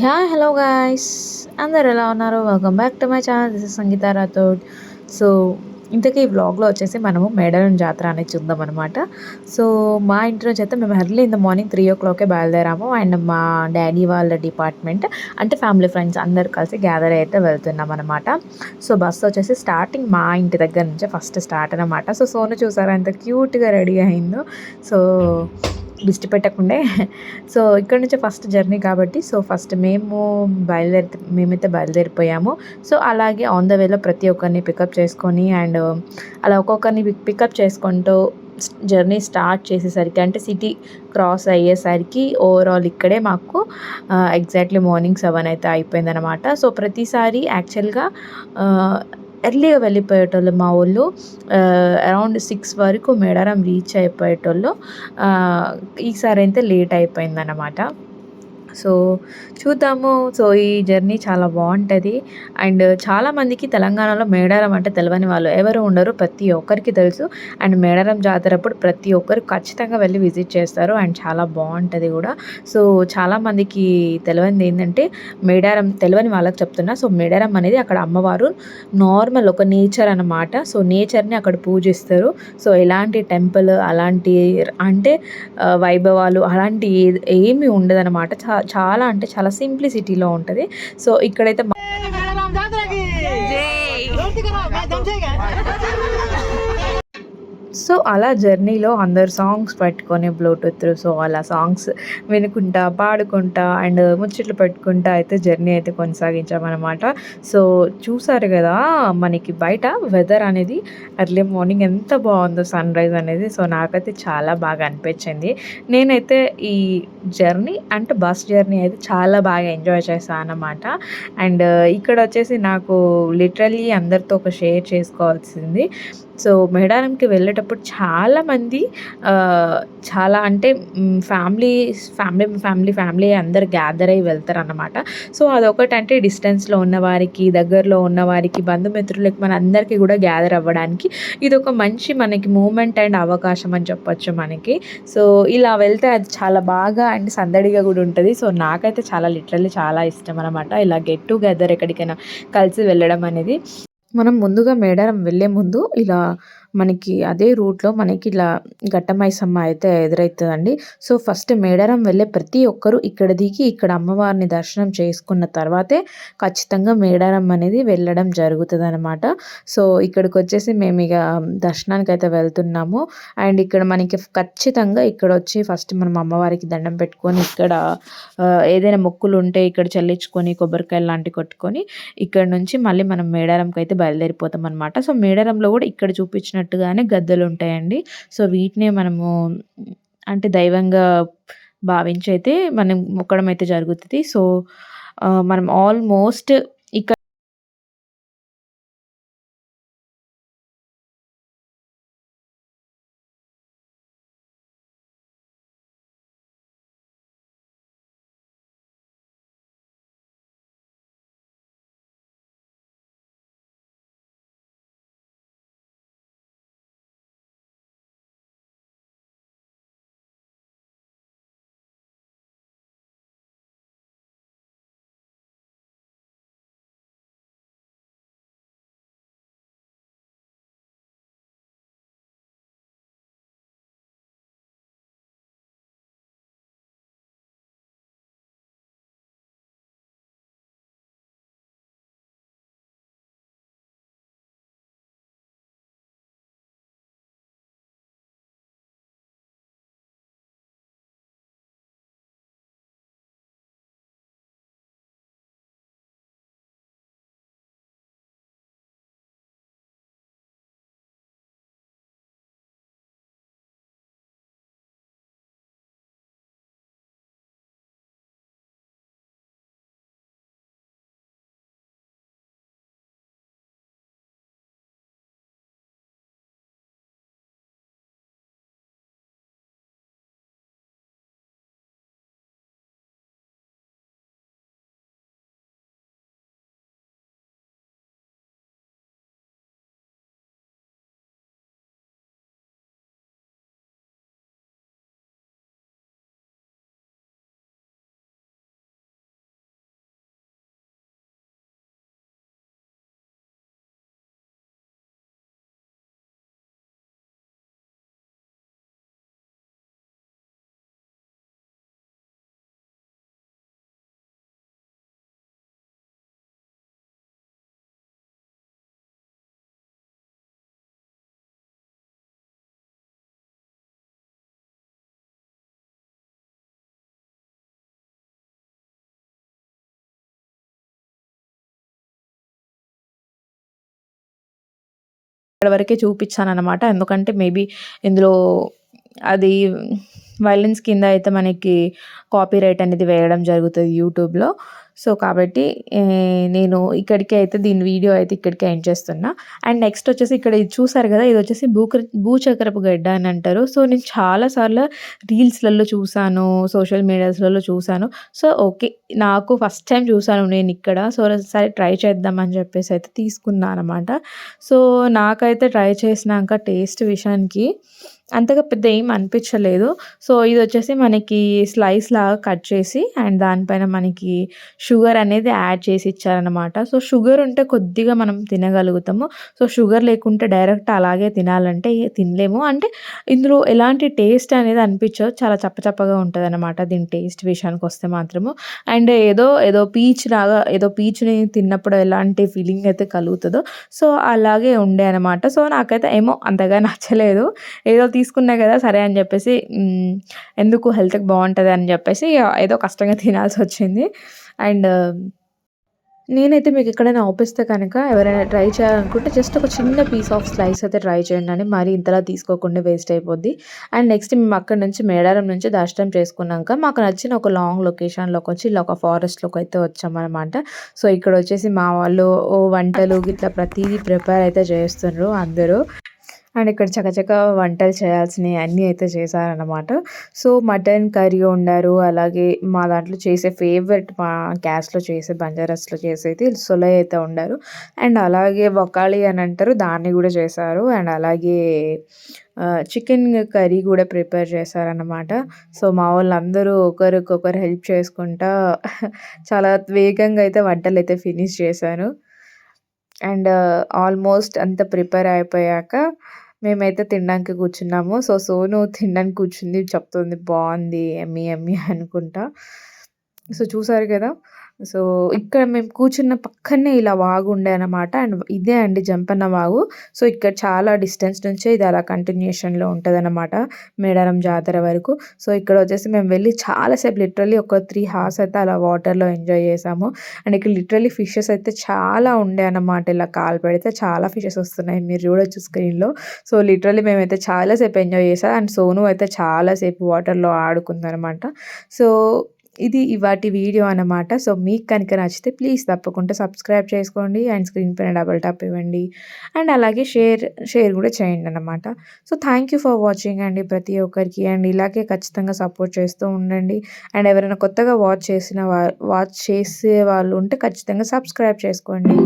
Hello guys, అందరు ఎలా ఉన్నారు? Welcome back to my channel. This is Sangeetha Rathod. So ఇంతకీ ఈ వ్లాగ్లో వచ్చేసి మనము మేడారం జాతర అనేది చూద్దాం అనమాట. సో మా ఇంటి నుంచి అయితే మేము early in the morning 3 o'clock బయలుదేరాము. అండ్ మా డాడీ వాళ్ళ డిపార్ట్మెంట్ అంటే ఫ్యామిలీ ఫ్రెండ్స్ అందరు కలిసి గ్యాదర్ అయితే వెళ్తున్నాం అనమాట. సో బస్సు వచ్చేసి స్టార్టింగ్ మా ఇంటి దగ్గర నుంచే ఫస్ట్ స్టార్ట్ అనమాట. సో సోను చూసారా ఎంత క్యూట్గా రెడీ అయిందో. సో దిష్టి పెట్టకుండే. సో ఇక్కడ నుంచే ఫస్ట్ జర్నీ కాబట్టి సో ఫస్ట్ మేమైతే బయలుదేరిపోయాము. సో అలాగే ఆన్ ద వేలో ప్రతి ఒక్కరిని పికప్ చేసుకొని అండ్ అలా ఒక్కొక్కరిని పికప్ చేసుకుంటూ జర్నీ స్టార్ట్ చేసేసరికి అంటే సిటీ క్రాస్ అయ్యేసరికి ఓవరాల్ ఇక్కడే మాకు ఎగ్జాక్ట్లీ మార్నింగ్ 7 అయితే అయిపోయిందనమాట. సో ప్రతిసారి యాక్చువల్గా ఎర్లీగా వెళ్ళిపోయేటోళ్ళు మా వాళ్ళు. అరౌండ్ 6 వరకు మేడారం రీచ్ అయిపోయేటోళ్ళు. ఈసారి అయితే లేట్ అయిపోయిందన్నమాట. సో చూద్దాము. సో ఈ జర్నీ చాలా బాగుంటుంది. అండ్ చాలామందికి తెలంగాణలో మేడారం అంటే తెలియని వాళ్ళు ఎవరు ఉండరు, ప్రతి ఒక్కరికి తెలుసు. అండ్ మేడారం జాతర అప్పుడు ప్రతి ఒక్కరు ఖచ్చితంగా వెళ్ళి విజిట్ చేస్తారు అండ్ చాలా బాగుంటుంది కూడా. సో చాలామందికి తెలియనిది ఏంటంటే మేడారం తెలియని వాళ్ళకి చెప్తున్నా. సో మేడారం అనేది అక్కడ అమ్మవారు నార్మల్ ఒక నేచర్ అనమాట. సో నేచర్ని అక్కడ పూజిస్తారు. సో ఎలాంటి టెంపుల్ అలాంటి అంటే వైభవాలు అలాంటి ఏమీ ఉండదన్నమాట. చాలా అంటే చాలా సింప్లిసిటీలో ఉంటుంది. సో ఇక్కడైతే సో అలా జర్నీలో అందరు సాంగ్స్ పెట్టుకొని బ్లూటూత్ సో అలా సాంగ్స్ వినుకుంటా పాడుకుంటా అండ్ ముచ్చట్లు పెట్టుకుంటా అయితే జర్నీ అయితే కొనసాగించామన్నమాట. సో చూసారు కదా మనకి బయట వెదర్ అనేది ఎర్లీ మార్నింగ్ ఎంత బాగుందో సన్రైజ్ అనేది. సో నాకైతే చాలా బాగా అనిపించింది. నేనైతే ఈ జర్నీ అంటే బస్ జర్నీ అయితే చాలా బాగా ఎంజాయ్ చేశాను అన్నమాట. అండ్ ఇక్కడ వచ్చేసి నాకు లిటరల్లీ అందరితో ఒక షేర్ చేసుకోవాల్సింది. సో మేడారంకి వెళ్ళేటప్పుడు చాలామంది చాలా అంటే ఫ్యామిలీ అందరు గ్యాదర్ అయ్యి వెళ్తారన్నమాట. సో అదొకటంటే డిస్టెన్స్లో ఉన్నవారికి దగ్గరలో ఉన్నవారికి బంధుమిత్రులకి మన అందరికీ కూడా గ్యాదర్ అవ్వడానికి ఇది ఒక మంచి మనకి మూమెంట్ అండ్ అవకాశం అని చెప్పొచ్చు మనకి. సో ఇలా వెళ్తే అది చాలా బాగా అండ్ సందడిగా కూడా ఉంటుంది. సో నాకైతే చాలా లిటరల్లీ చాలా ఇష్టం అనమాట ఇలా గెట్ టుగెదర్ ఎక్కడికైనా కలిసి వెళ్ళడం అనేది. మనం ముందుగా మేడారం వెళ్ళే ముందు ఇలా మనకి అదే రూట్లో మనకి ఇలా ఘట్టమైసమ్మ అయితే ఎదురవుతుందండి. సో ఫస్ట్ మేడారం వెళ్ళే ప్రతి ఒక్కరు ఇక్కడ దిగి ఇక్కడ అమ్మవారిని దర్శనం చేసుకున్న తర్వాతే ఖచ్చితంగా మేడారం అనేది వెళ్ళడం జరుగుతుంది అనమాట. సో ఇక్కడికి వచ్చేసి మేము ఇక దర్శనానికి అయితే వెళ్తున్నాము. అండ్ ఇక్కడ మనకి ఖచ్చితంగా ఇక్కడ వచ్చి ఫస్ట్ మనం అమ్మవారికి దండం పెట్టుకొని ఇక్కడ ఏదైనా మొక్కులు ఉంటే ఇక్కడ చెల్లించుకొని కొబ్బరికాయలు లాంటివి కొట్టుకొని ఇక్కడ నుంచి మళ్ళీ మనం మేడారంకి అయితే బయలుదేరిపోతాం అనమాట. సో మేడారంలో కూడా ఇక్కడ చూపించినట్టుగానే గద్దెలు ఉంటాయండి. సో వీటినే మనము అంటే దైవంగా భావించి అయితే మనం మొక్కడం అయితే జరుగుతుంది. సో మనం ఆల్మోస్ట్ ఇక్కడ ఇక్కడ వరకే చూపించాననమాట. ఎందుకంటే మేబీ ఇందులో అది వైలెన్స్ కింద అయితే మనకి కాపీరైట్ అనేది వేయడం జరుగుతుంది యూట్యూబ్లో. సో కాబట్టి నేను ఇక్కడికే అయితే దీని వీడియో అయితే ఇక్కడికే ఎండ్ చేస్తున్నా. అండ్ నెక్స్ట్ వచ్చేసి ఇక్కడ ఇది చూసారు కదా, ఇది వచ్చేసి భూచక్రపు గడ్డ అని అంటారు. సో నేను చాలాసార్లు రీల్స్లలో చూసాను, సోషల్ మీడియాస్లలో చూసాను. సో ఓకే, నాకు ఫస్ట్ టైం చూసాను నేను ఇక్కడ. సో సరే ట్రై చేద్దామని చెప్పేసి అయితే తీసుకున్నాను అనమాట. సో నాకైతే ట్రై చేసినాక టేస్ట్ విషయానికి అంతగా పెద్ద ఏం అనిపించలేదు. సో ఇది వచ్చేసి మనకి స్లైస్ లాగా కట్ చేసి అండ్ దానిపైన మనకి షుగర్ అనేది యాడ్ చేసి ఇచ్చారనమాట. సో షుగర్ ఉంటే కొద్దిగా మనం తినగలుగుతాము. సో షుగర్ లేకుంటే డైరెక్ట్ అలాగే తినాలంటే తినలేము. అంటే ఇందులో ఎలాంటి టేస్ట్ అనేది అనిపించదు, చాలా చప్పచప్పగా ఉంటుందన్నమాట దీని టేస్ట్ విషయానికి వస్తే మాత్రము. అండ్ ఏదో పీచ్ లాగా, ఏదో పీచ్ని తిన్నప్పుడు ఎలాంటి ఫీలింగ్ అయితే కలుగుతుందో సో అలాగే ఉండే అనమాట. సో నాకైతే ఏమో అంతగా నచ్చలేదు. ఏదో తీసుకున్నా కదా సరే అని చెప్పేసి ఎందుకు హెల్త్కి బాగుంటుంది అని చెప్పేసి ఏదో కష్టంగా తినాల్సి వచ్చింది. అండ్ నేనైతే మీకు ఎక్కడైనా అవుపిస్తే కనుక ఎవరైనా ట్రై చేయాలనుకుంటే జస్ట్ ఒక చిన్న పీస్ ఆఫ్ స్లైస్ అయితే ట్రై చేయండి అని, మరీ ఇంతలా తీసుకోకుండా వేస్ట్ అయిపోద్ది. అండ్ నెక్స్ట్ మేము అక్కడ నుంచి మేడారం నుంచి దర్శనం చేసుకున్నాక మాకు నచ్చిన ఒక లాంగ్ లొకేషన్లోకి వచ్చి ఇలా ఒక ఫారెస్ట్లోకి అయితే వచ్చామన్నమాట. సో ఇక్కడ వచ్చేసి మా వాళ్ళు వంటలు ఇట్లా ప్రతిదీ ప్రిపేర్ అయితే చేస్తున్నారు అందరూ. అండ్ ఇక్కడ చకచక వంటలు చేయాల్సినవి అన్నీ అయితే చేశారనమాట. సో మటన్ కర్రీ వండారు. అలాగే మా దాంట్లో చేసే ఫేవరెట్, మా క్యాస్ట్లో చేసే బంజారాస్లో చేసేది సొలై అయితే వండారు. అండ్ అలాగే బొకాలి అని అంటారు, దాన్ని కూడా చేశారు. అండ్ అలాగే చికెన్ కర్రీ కూడా ప్రిపేర్ చేశారనమాట. సో మా వాళ్ళందరూ ఒకరికొకరు హెల్ప్ చేసుకుంటా చాలా వేగంగా అయితే వంటలు అయితే ఫినిష్ చేశాను. అండ్ ఆల్మోస్ట్ అంతా ప్రిపేర్ అయిపోయాక మేమైతే తినడానికి కూర్చున్నాము. సో సోను తినడానికి కూర్చుంది, చెప్తుంది బాగుంది యమ్మీ యమ్మీ అనుకుంటా. సో చూసారు కదా, సో ఇక్కడ మేము కూర్చున్న పక్కనే ఇలా వాగు ఉండే అనమాట. అండ్ ఇదే అండి జంపన్న వాగు. సో ఇక్కడ చాలా డిస్టెన్స్ నుంచే ఇది అలా కంటిన్యూషన్లో ఉంటుంది అనమాట మేడారం జాతర వరకు. సో ఇక్కడ వచ్చేసి మేము వెళ్ళి చాలాసేపు లిటరల్లీ ఒక 3 hours అయితే అలా వాటర్లో ఎంజాయ్ చేసాము. అండ్ ఇక్కడ లిటరల్లీ ఫిషెస్ అయితే చాలా ఉండే అనమాట. ఇలా కాలు పెడితే చాలా ఫిషెస్ వస్తున్నాయి, మీరు చూడొచ్చు స్క్రీన్లో. సో లిటరల్లీ మేమైతే చాలాసేపు ఎంజాయ్ చేసాం. అండ్ సోను అయితే చాలాసేపు వాటర్లో ఆడుకుందనమాట. సో ఇది ఇవాటి వీడియో అన్నమాట. సో మీకు కనుక నచ్చితే ప్లీజ్ తప్పకుండా సబ్స్క్రైబ్ చేసుకోండి అండ్ స్క్రీన్ పైన డబుల్ టాప్ ఇవ్వండి. అండ్ అలాగే షేర్ కూడా చేయండి అన్నమాట. So thank you for watching అండి ప్రతి ఒక్కరికి. అండ్ ఇలాగే ఖచ్చితంగా సపోర్ట్ చేస్తూ ఉండండి. అండ్ ఎవరైనా కొత్తగా వాచ్ చేసే వాళ్ళు ఉంటే ఖచ్చితంగా సబ్స్క్రైబ్ చేసుకోండి.